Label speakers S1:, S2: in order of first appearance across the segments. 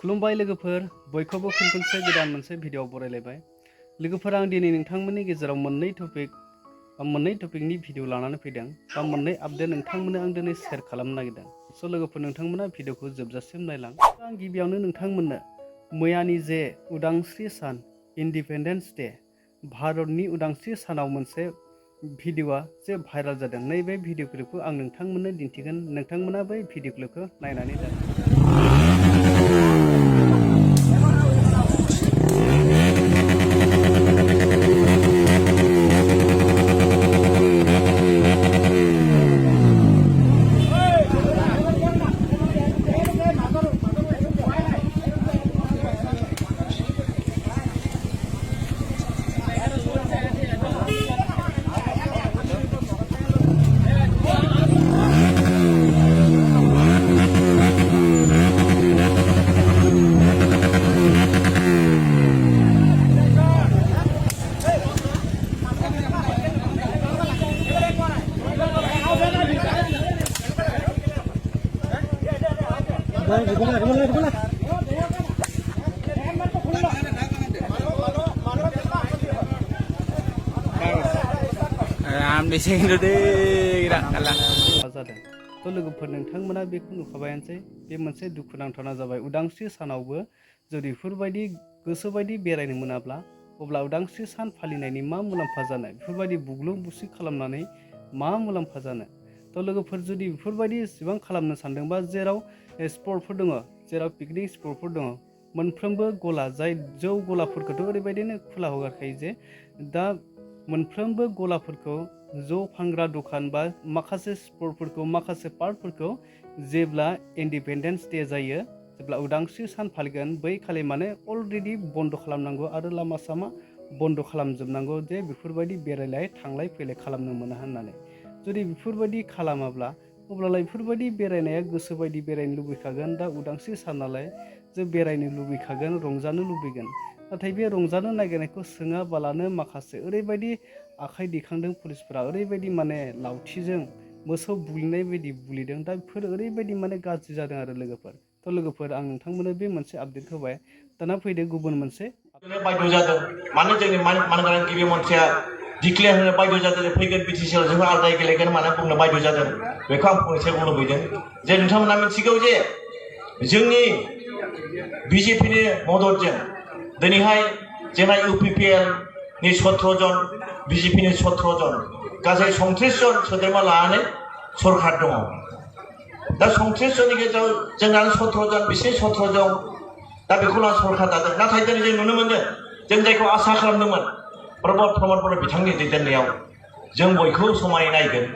S1: खुलुमबाय लोगोफोर बयखौबो खनसे गोदान मोनसे भिडिअ बरायलायबाय लोगोफोर आं दिनै नोंथांमोननि गेजेराव मोननै टपिकनि भिडिअ लानानै फैदों बा मोननै आपडेट नोंथांमोननो आं दिनै शेयार खालामनो नागिरदों स' लोगोफोर नोंथांमोना भिडिअखौ जोबजासिम नायलां आं गिबियावनो नोंथांमोननो मैयानि जे उदांस्रि सान इन्डिपेन्डेन्स डे भारतनि उदांस्रि सानाव मोनसे भिडिअआ जे भाइराल जादों नैबे भिडिअ क्लिपखौ आं नोंथांमोननो दिन्थिगोन नोंथांमोना बै भिडिअ क्लिपखौ नायनानै जागोन तो लोगोफोर नोंथांमोना बेखौ नुखाबायानोसै बे मोनसे दुखुनांथावना जाबाय उदांस्रि सानावबो जुदि बेफोरबायदि गोसोबायदि बेरायनो मोनाब्ला अब्ला उदांस्रि सान फालिनायनि मा मुलाम्फा जानो बेफोरबायदि बुग्लुं बुसि खालामनानै मा मुलाम्फा जानो तो लोगोफोर जुदि बेफोरबायदि इसेबां खालामनो सानदोंबा जेराव स्पटफोर दङ जेराव पिकनिक स्पटफोर दङ मोनफ्रोमबो गला जाय जौ गलाफोरखौथ' ओरैबायदिनो खुला हगारखायो जे दा मोनफ्रोमबो गलाफोरखौ जौ फानग्रा दखान बा माखासे स्पटफोरखौ माखासे पार्कफोरखौ जेब्ला इन्डिपेन्डेन्स डे जायो जेब्ला उदांस्रि सान फालिगोन बै खालि माने अलरेडि बन्द खालामनांगौ आरो लामा सामा बन्द खालामजोबनांगौ जे बेफोरबायदि बेरायलाय थांलाय फैलाय खालामनो मोना होननानै जुदि बेफोरबायदि खालामाब्ला अब्लालाय बेफोरबायदि बेरायनाया गोसोबायदि बेरायनो लुबैखागोन दा उदांस्रि सान नालाय जों बेरायनो लुबैखागोन रंजानो लुबैगोन नाथाय बे रंजानो नागिरनायखौ सोङाबालानो माखासे ओरैबायदि आखाइ दैखांदों पुलिसफोरा ओरैबायदि माने लावथिजों मोसौ बुलिनाय बायदि बुलिदों दा बेफोर ओरैबायदि माने गाज्रि जादों आरो लोगोफोर तो लोगोफोर आं नोंथांमोननो बे मोनसे आपडेट होबाय दाना फैदो गुबुन मोनसे
S2: बायद' जादों मानो जोंनि मानगोनां गिबि मन्थ्रिया डिक्लेयार होनो बायद' जादों फैगोन बिटिसिआव जों आलादायै गेलेगोन मानो बुंनो बायद' जादों बेखौ आं फंनैसो बुंनो लुबैदों जे नोंथांमोना मिथिगौ जे जोंनि बिजेपिनि मददजों दिनैहाय जोंना UPPL नि 17 जन बिजेपिनि 17 जन गासै 29 जन सोद्रोमा लानानै सरकार दङ दा 29 जननि गेजेराव जोंना 17 जन बिसोरनि 17 जन दा बेखौ लाना सरकार दादों नाथाय दिनै जों नुनो मोनदों जों जायखौ आसा खालामदोंमोन प्रमद बर' बिथांनि दैदेननायाव जों बयखौ समानै नायगोन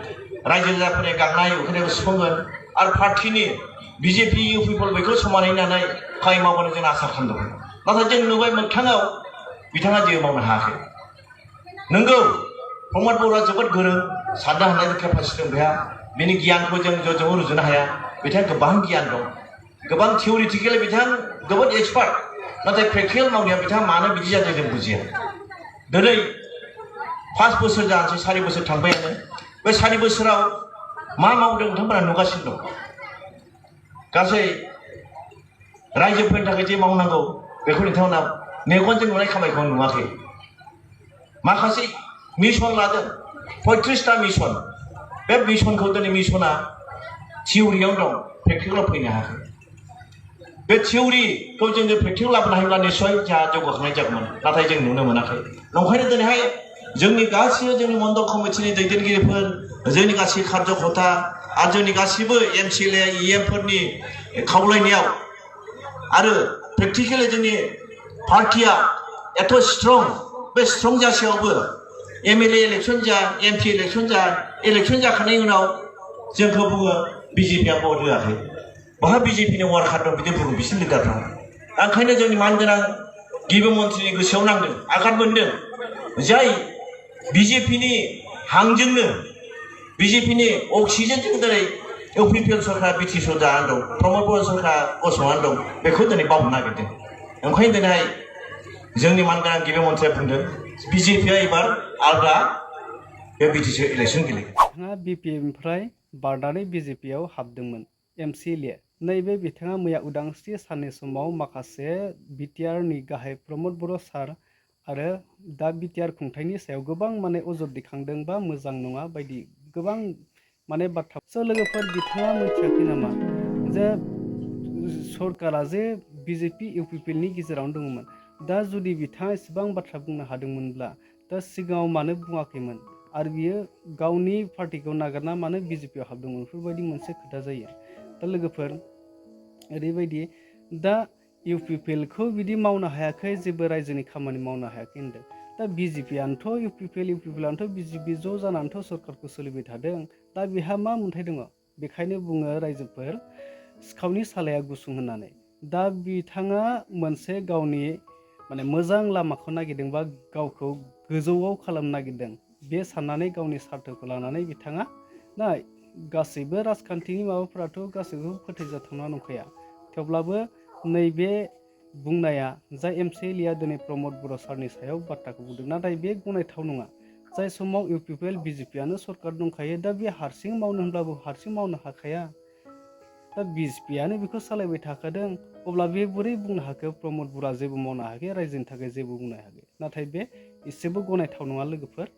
S2: रायजो राजाफोरनि गांनाय उखैनायखौ सुफुंगोन आरो पार्टिनि BJP UPPL बेखौ समानै नायनानै खामानि मावगोन जों आसा खालामदोंमोन नाथाय जों नुबाय मोगथाङाव बिथाङा जेबो मावनो हायाखै नंगौ प्रमद बर'आ जोबोद गोरों साननो हानाय केपासिटि दं बेहा बिनि गियानखौ जों ज'जों रुजुनो हाया बिथाङा गोबां गियान दं गोबां थियरिटिकेलि बिथां गोबां एक्सपार्ट नाथाय प्रेक्टिकेल मावनाया बिथाङा मानो बिदि जादों जों बुजिया दिनै 5 बोसोर जानोसै 4 बोसोर थांबायानो बे 4 बोसोराव मा मावदों नोंथांमोना नुगासिनो दं गासै रायजोफोरनि थाखाय जे मावनांगौ बेखौ नोंथांमोना मेगनजों नुनाय खामानिखौ नुवाखै माखासे मिशन लादों 35टा मिशन बे मिशनखौ दिनै मिशना थियरियाव दं प्रेक्टिकेलाव फैनो हायाखै बे थियरिखौ जों प्रेक्टिकेल लाबोनो हायोब्ला निश्चय जोंहा जौगाखांनाय जागौमोन नाथाय जों नुनो मोनाखै नंखायनो दिनैहाय जोंनि गासिबो जोंनि मण्डल कमिटिनि दैदेनगिरिफोर जोंनि गासै कार्यकर्ता आरो जोंनि गासिबो MCLA EM फोरनि खावलायनायाव आरो प्रेक्टिकेलि जोंनि पार्टिया एथ' स्ट्रं बे स्ट्रं जासेयावबो MLA इलेक्शन जा MP इलेक्शन जाखांनायनि उनाव जोंखौ बुङो BJP आ भट होआखै बहा BJP नि वार्कार दं बिदि बुङो बिसोर लिडारफ्रा ओंखायनो जोंनि मानगोनां गिबि मन्थ्रिनि गोसोआव नांदों आघात मोनदों जाय BJP नि हांजोंनो BJP नि अक्सिजेनजों दिनै UPPL सरकार BTC जानानै दं प्रमद बर' सरकार गसंनानै दं बेखौ दिनै बावनो नागिरदों ओंखायनो दिनै जोंनि मानगोनां गिबि मन्थ्रिया बुंदों BJP आ एबार आलदा बे BTC इलेक्शन गेलेगोन
S1: बिथाङा BPM निफ्राय बारनानै BJP आव हाबदोंमोन MCLA नैबे बिथाङा मैया उदांस्रि साननि समाव माखासे बिटिआरनि गाहाय प्रमद बर' सार आरो दा बिटिआर खुंथायनि सायाव गोबां माने अजद दैखांदों बा मोजां नङा बायदि गोबां माने बाथ्रा लोगोफोर बिथाङा मिथियाखै नामा जे सरकारा जे बिजेपि UPPL नि गेजेरावनो दङमोन दा जुदि बिथाङा एसेबां बाथ्रा बुंनो हादोंमोनब्ला दा सिगाङाव मानो बुङाखैमोन आरो बियो गावनि पार्टिखौ नागारना मानो बिजेपिआव हाबदोंमोन बेफोरबायदि मोनसे खोथा जायो। दा लोगोफोर ओरैबायदि दा UPPL खौ बिदि मावनो हायाखै जेबो रायजोनि खामानि मावनो हायाखै होनदों। दा बिजेपिआनोथ' UPPL आनोथ' बिजेपि ज' जानानैथ' सरकारखौ सोलिबाय थादों। दा बेहा मा मोन्थाय दङ बेखायनो बुङो रायजोफोर सिखावनि सालाया गुसुं होननानै दा बिथाङा मोनसे गावनि माने मोजां लामाखौ नागिरदों बा गावखौ गोजौआव खालामनो नागिरदों बे साननानै गावनि सार्थखौ लानानै बिथाङा ना गासैबो राजखान्थिनि माबाफोराथ' गासैबो फोथायजाथावना नंखाया थेवब्लाबो नैबे बुंनाया जाय MCLA दिनै प्रमद बर' सारनि सायाव बाथ्राखौ बुंदों नाथाय बे गनायथाव नङा। जाय समाव UPPL बिजेपिआनो सरकार दंखायो दा बे हारसिं मावनो होनब्लाबो हारसिं मावनो हाखाया। दा बिजेपिआनो बेखौ सालायबाय थाखादों अब्ला बे बोरै बुंनो हाखो प्रमद बर'आ जेबो मावनो हायाखै रायजोनि थाखाय जेबो बुंनो हायाखै नाथाय बे एसेबो गनायथाव नङा लोगोफोर।